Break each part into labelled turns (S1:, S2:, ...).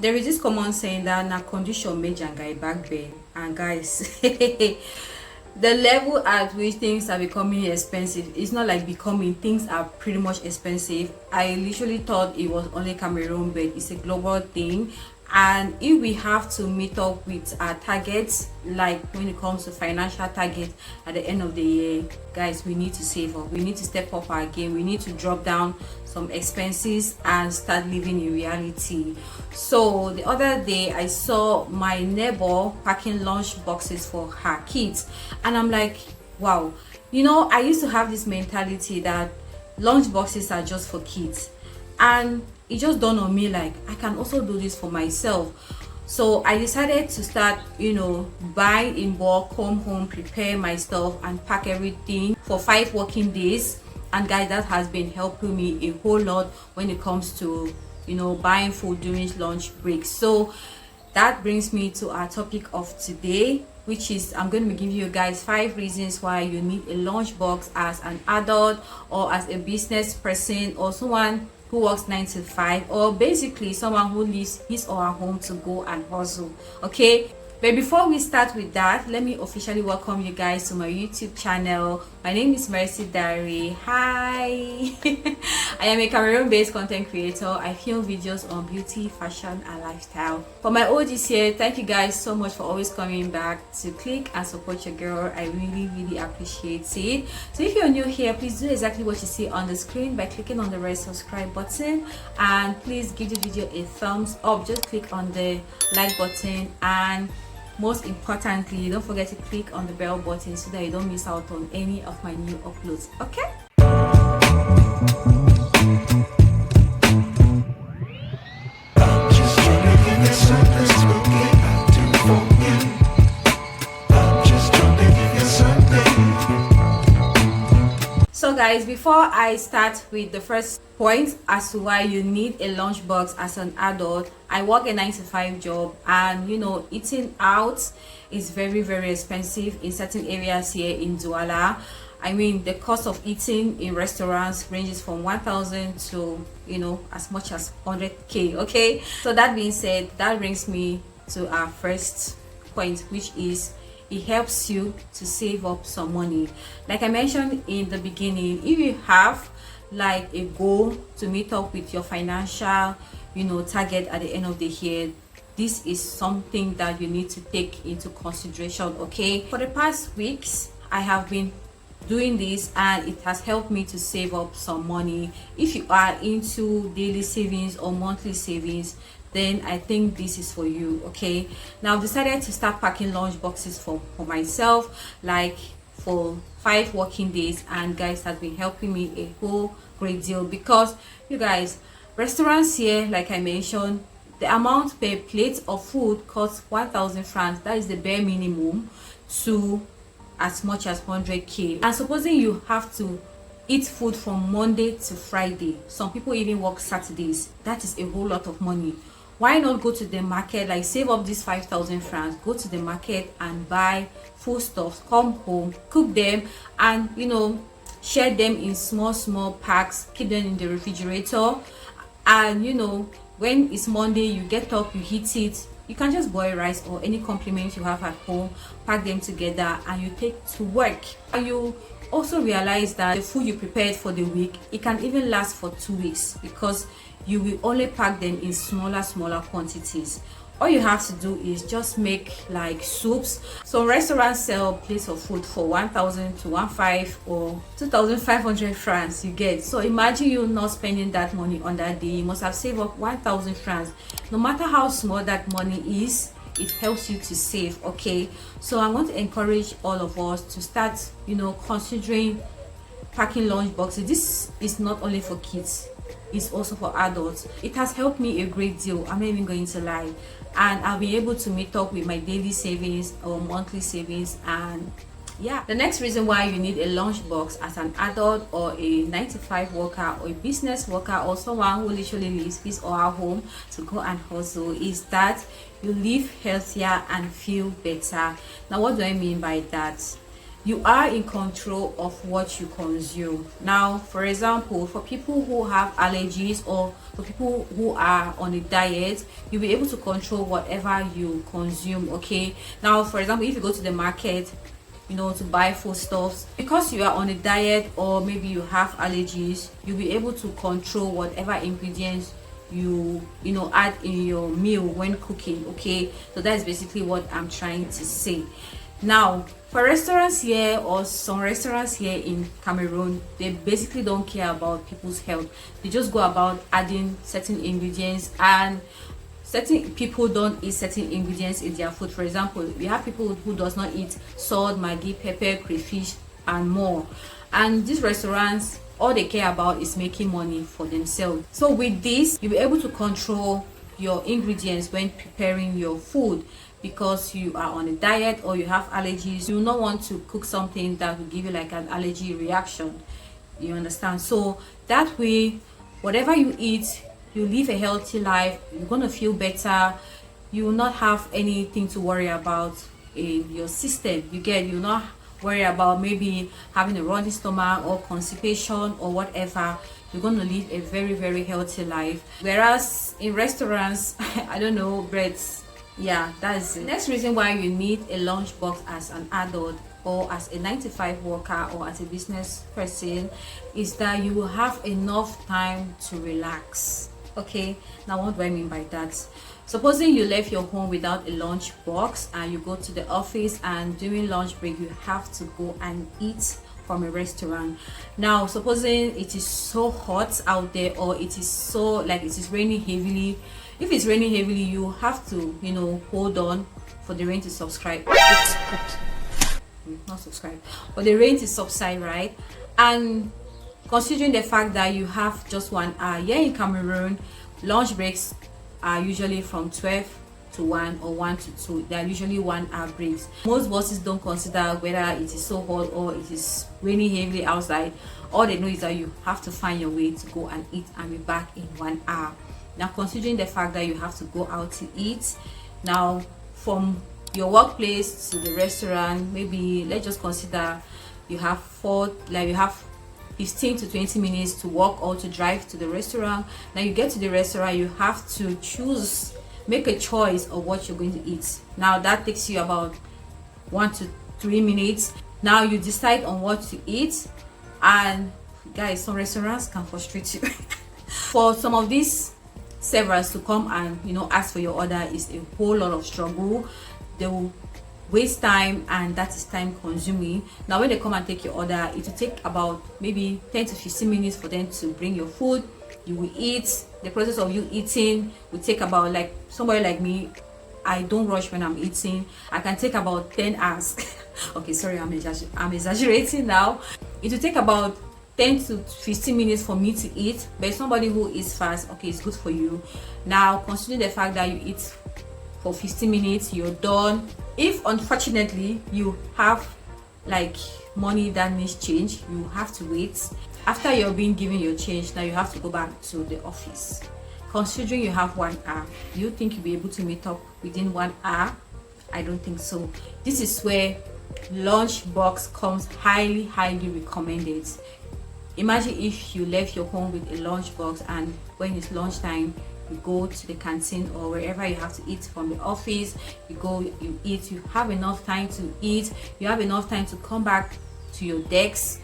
S1: There is this common saying that na condition make guy back then, and guys, the level at which things are becoming expensive, it's not like becoming, things are pretty much expensive. I literally thought it was only Cameroon, but it's a global thing. And if we have to meet up with our targets, like when it comes to financial targets at the end of the year, guys, we need to save up, we need to step up our game, we need to drop down some expenses and start living in reality. So the other day I saw my neighbor packing lunch boxes for her kids, and I'm like, wow, I used to have this mentality that lunch boxes are just for kids, and it just dawned on me like I can also do this for myself. So I decided to start buy in bulk, come home, prepare my stuff and pack everything for 5 working days. And guys, that has been helping me a whole lot when it comes to buying food during lunch breaks. So that brings me to our topic of today, which is I'm going to be giving you guys 5 reasons why you need a lunchbox as an adult, or as a business person, or someone who works 9 to 5, or basically someone who leaves his or her home to go and hustle. Okay, but before we start with that, let me officially welcome you guys to my YouTube channel. My name is Mercy Diary. Hi. I am a Cameroon-based content creator. I film videos on beauty, fashion and lifestyle. For my OGs here, thank you guys so much for always coming back to click and support your girl. I really appreciate it. So if you're new here, please do exactly what you see on the screen by clicking on the red subscribe button, and please give the video a thumbs up. Just click on the like button, and most importantly, don't forget to click on the bell button so that you don't miss out on any of my new uploads. Okay? So guys, before I start with the first point as to why you need a lunchbox as an adult, I work a 9 to 5 job, and eating out is very expensive in certain areas here in Douala. I mean, the cost of eating in restaurants ranges from 1,000 to as much as 100k. Okay, so that being said, that brings me to our first point, which is it helps you to save up some money. Like I mentioned in the beginning, if you have like a goal to meet up with your financial target at the end of the year, this is something that you need to take into consideration. Okay, for the past weeks I have been doing this, and it has helped me to save up some money. If you are into daily savings or monthly savings, then I think this is for you. Okay, now I've decided to start packing lunch boxes for myself, like for 5 working days, and guys, has been helping me a whole great deal, because you guys, restaurants here, like I mentioned, the amount per plate of food costs 1,000 francs. That is the bare minimum, to as much as 100k. And supposing you have to eat food from Monday to Friday, some people even work Saturdays, that is a whole lot of money. Why not go to the market, like save up this 5,000 francs, go to the market and buy foodstuffs, come home, cook them, and share them in small packs, keep them in the refrigerator, and when it's Monday, you get up, you heat it, you can just boil rice or any complement you have at home, pack them together and you take to work. And you also realize that the food you prepared for the week, it can even last for 2 weeks, because you will only pack them in smaller quantities. All you have to do is just make like soups. Some restaurants sell plates of food for 1,000 to 1,500 or 2,500 francs, you get. So imagine you not spending that money on that day. You must have saved up 1,000 francs. No matter how small that money is, it helps you to save. Okay, so I want to encourage all of us to start considering packing lunch boxes. This is not only for kids, it's also for adults. It has helped me a great deal, I'm not even going to lie, and I'll be able to meet up with my daily savings or monthly savings. And yeah, the next reason why you need a lunchbox as an adult, or a 9 to 5 worker, or a business worker, or someone who literally leaves his or her home to go and hustle, is that you live healthier and feel better. Now, what do I mean by that? you are in control of what you consume. Now, for example, for people who have allergies or for people who are on a diet, you'll be able to control whatever you consume. Okay, now for example, if you go to the market, to buy foodstuffs, because you are on a diet or maybe you have allergies, you'll be able to control whatever ingredients you add in your meal when cooking. Okay, so that's basically what I'm trying to say. Now, for restaurants here, or some restaurants here in Cameroon, they basically don't care about people's health. They just go about adding certain ingredients, and certain people don't eat certain ingredients in their food. For example, we have people who does not eat salt, maggi, pepper, crayfish, and more. And these restaurants, all they care about is making money for themselves. So with this, you'll be able to control your ingredients when preparing your food, because you are on a diet or you have allergies. You will not want to cook something that will give you like an allergy reaction, you understand? So that way, whatever you eat, you live a healthy life, you're gonna feel better, you will not have anything to worry about in your system. You'll not worry about maybe having a running stomach or constipation or whatever. You're going to live a very, very healthy life. Whereas in restaurants, I don't know, breads, yeah, that's it. Next reason why you need a lunchbox as an adult or as a 9 to 5 worker or as a business person is that you will have enough time to relax. Okay, now what do I mean by that? Supposing you left your home without a lunch box and you go to the office, and during lunch break you have to go and eat from a restaurant. Now, supposing it is so hot out there, or it is so like it is raining heavily. If it's raining heavily, you have to hold on for the rain to subside. Not subscribe, but the rain to subside, right? And considering the fact that you have just 1 hour here in Cameroon, lunch breaks are usually from 12 to 1 or 1 to 2. They are usually 1 hour breaks. Most bosses don't consider whether it is so hot or it is raining heavily outside. All they know is that you have to find your way to go and eat and be back in 1 hour. Now, considering the fact that you have to go out to eat, now from your workplace to the restaurant, maybe let's just consider you have 15 to 20 minutes to walk or to drive to the restaurant. Now you get to the restaurant, you have to make a choice of what you're going to eat. Now that takes you about 1 to 3 minutes. Now you decide on what to eat, and guys, some restaurants can frustrate you. For some of these servers to come and ask for your order is a whole lot of struggle. They will waste time, and that is time consuming. Now when they come and take your order, it will take about maybe 10 to 15 minutes for them to bring your food. You will eat. The process of you eating will take about, like somebody like me, I don't rush when I'm eating. I can take about 10 hours. Okay, sorry, I'm exaggerating now. It will take about 10 to 15 minutes for me to eat, but somebody who eats fast, okay, it's good for you. Now considering the fact that you eat for 15 minutes, you're done. If unfortunately you have like money that needs change, you have to wait. After you're being given your change, now you have to go back to the office. Considering you have 1 hour, do you think you'll be able to meet up within 1 hour? I don't think so. This is where lunch box comes highly recommended. Imagine if you left your home with a lunch box, and when it's lunchtime, you go to the canteen or wherever you have to eat from the office, you go, you eat, you have enough time to eat, you have enough time to come back to your desk,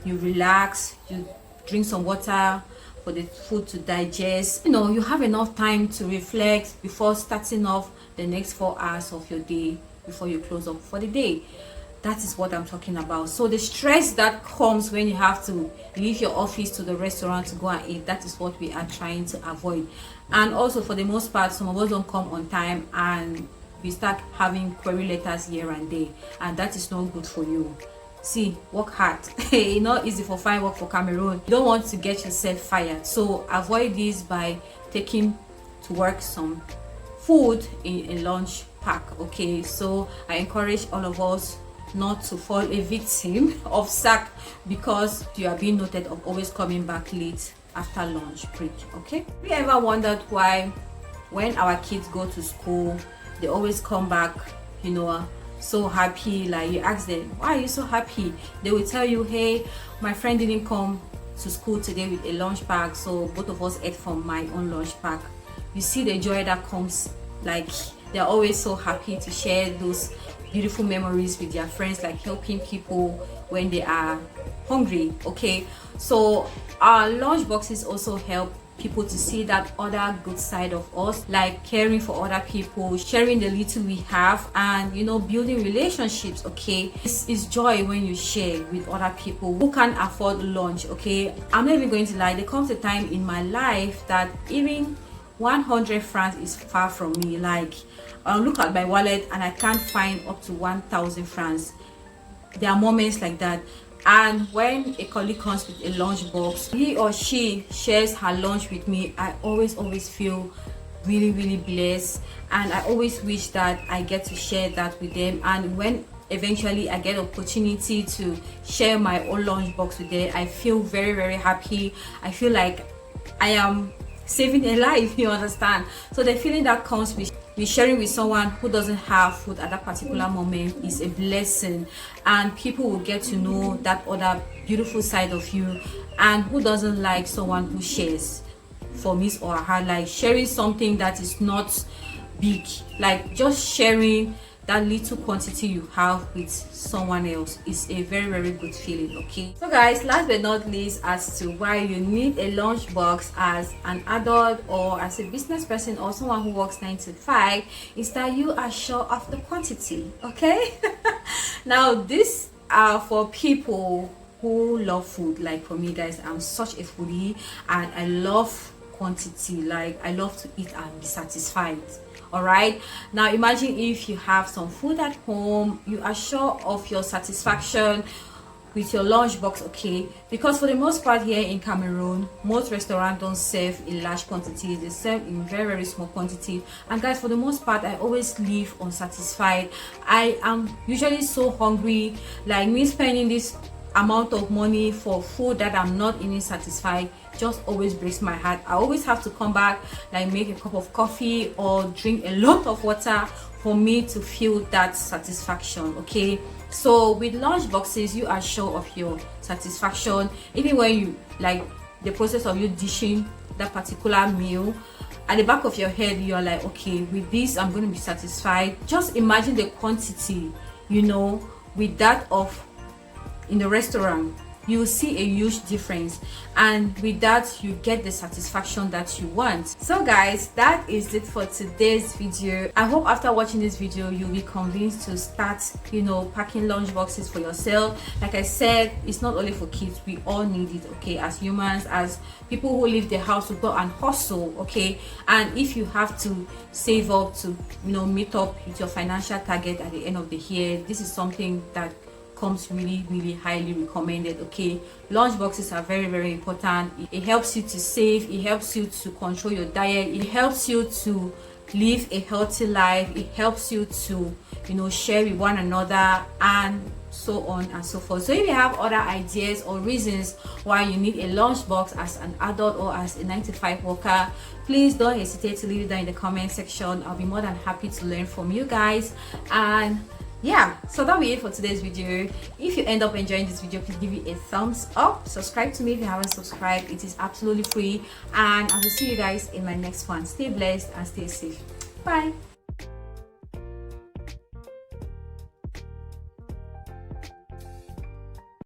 S1: you relax, you drink some water for the food to digest. You have enough time to reflect before starting off the next 4 hours of your day before you close up for the day. That is what I'm talking about. So the stress that comes when you have to leave your office to the restaurant to go and eat, that is what we are trying to avoid. And also, for the most part, some of us don't come on time and we start having query letters here and there, and that is not good for you. See, work hard. It's not easy for fine work for Cameroon. You don't want to get yourself fired, so avoid this by taking to work some food in a lunch pack. Okay, so I encourage all of us not to fall a victim of sack because you are being noted of always coming back late after lunch break. Okay, have you ever wondered why when our kids go to school they always come back so happy. Like you ask them, why are you so happy? They will tell you, hey, my friend didn't come to school today with a lunch bag, so both of us ate from my own lunch bag. You see the joy that comes. Like they're always so happy to share those beautiful memories with their friends, like helping people when they are hungry. Okay, so our lunch boxes also help people to see that other good side of us, like caring for other people, sharing the little we have, and building relationships. Okay, this is joy when you share with other people who can afford lunch. Okay, I'm not even going to lie, there comes a time in my life that even 100 francs is far from me. Like I'll look at my wallet and I can't find up to 1,000 francs. There are moments like that. And when a colleague comes with a lunch box, he or she shares her lunch with me, I always feel really blessed, and I always wish that I get to share that with them. And when eventually I get opportunity to share my own lunch box with them, I feel very happy. I feel like I am saving a life, you understand? So the feeling that comes with sharing with someone who doesn't have food at that particular moment is a blessing, and people will get to know that other beautiful side of you. And who doesn't like someone who shares from his or her, like sharing something that is not big, like just sharing that little quantity you have with someone else is a very good feeling. Okay, so guys, last but not least, as to why you need a lunch box as an adult or as a business person or someone who works 9 to 5, is that you are sure of the quantity. Okay, now this are for people who love food. Like for me, guys, I'm such a foodie and I love quantity. Like I love to eat and be satisfied. All right, now imagine if you have some food at home, you are sure of your satisfaction with your lunch box. Okay, because for the most part here in Cameroon, most restaurants don't serve in large quantities, they serve in very small quantity. And guys, for the most part, I always leave unsatisfied. I am usually so hungry, like me spending this amount of money for food that I'm not even satisfied just always breaks my heart. I always have to come back, like make a cup of coffee or drink a lot of water for me to feel that satisfaction. Okay, so with lunch boxes, you are sure of your satisfaction even when you like the process of you dishing that particular meal. At the back of your head, you're like, okay, with this I'm going to be satisfied. Just imagine the quantity, with that of in the restaurant. You will see a huge difference, and with that you get the satisfaction that you want. So guys, that is it for today's video. I hope after watching this video you'll be convinced to start packing lunch boxes for yourself. Like I said, it's not only for kids, we all need it. Okay, as humans, as people who leave the house to go and hustle. Okay, and if you have to save up to meet up with your financial target at the end of the year, this is something that comes really highly recommended. Okay, lunch boxes are very important. It helps you to save, it helps you to control your diet, it helps you to live a healthy life, it helps you to share with one another, and so on and so forth. So if you have other ideas or reasons why you need a lunch box as an adult or as a 9 to 5 worker, please don't hesitate to leave it down in the comment section. I'll be more than happy to learn from you guys. And yeah, so that'll be it for today's video. If you end up enjoying this video, please give it a thumbs up, subscribe to me if you haven't subscribed. It is absolutely free, and I will see you guys in my next one. Stay blessed and stay safe. Bye.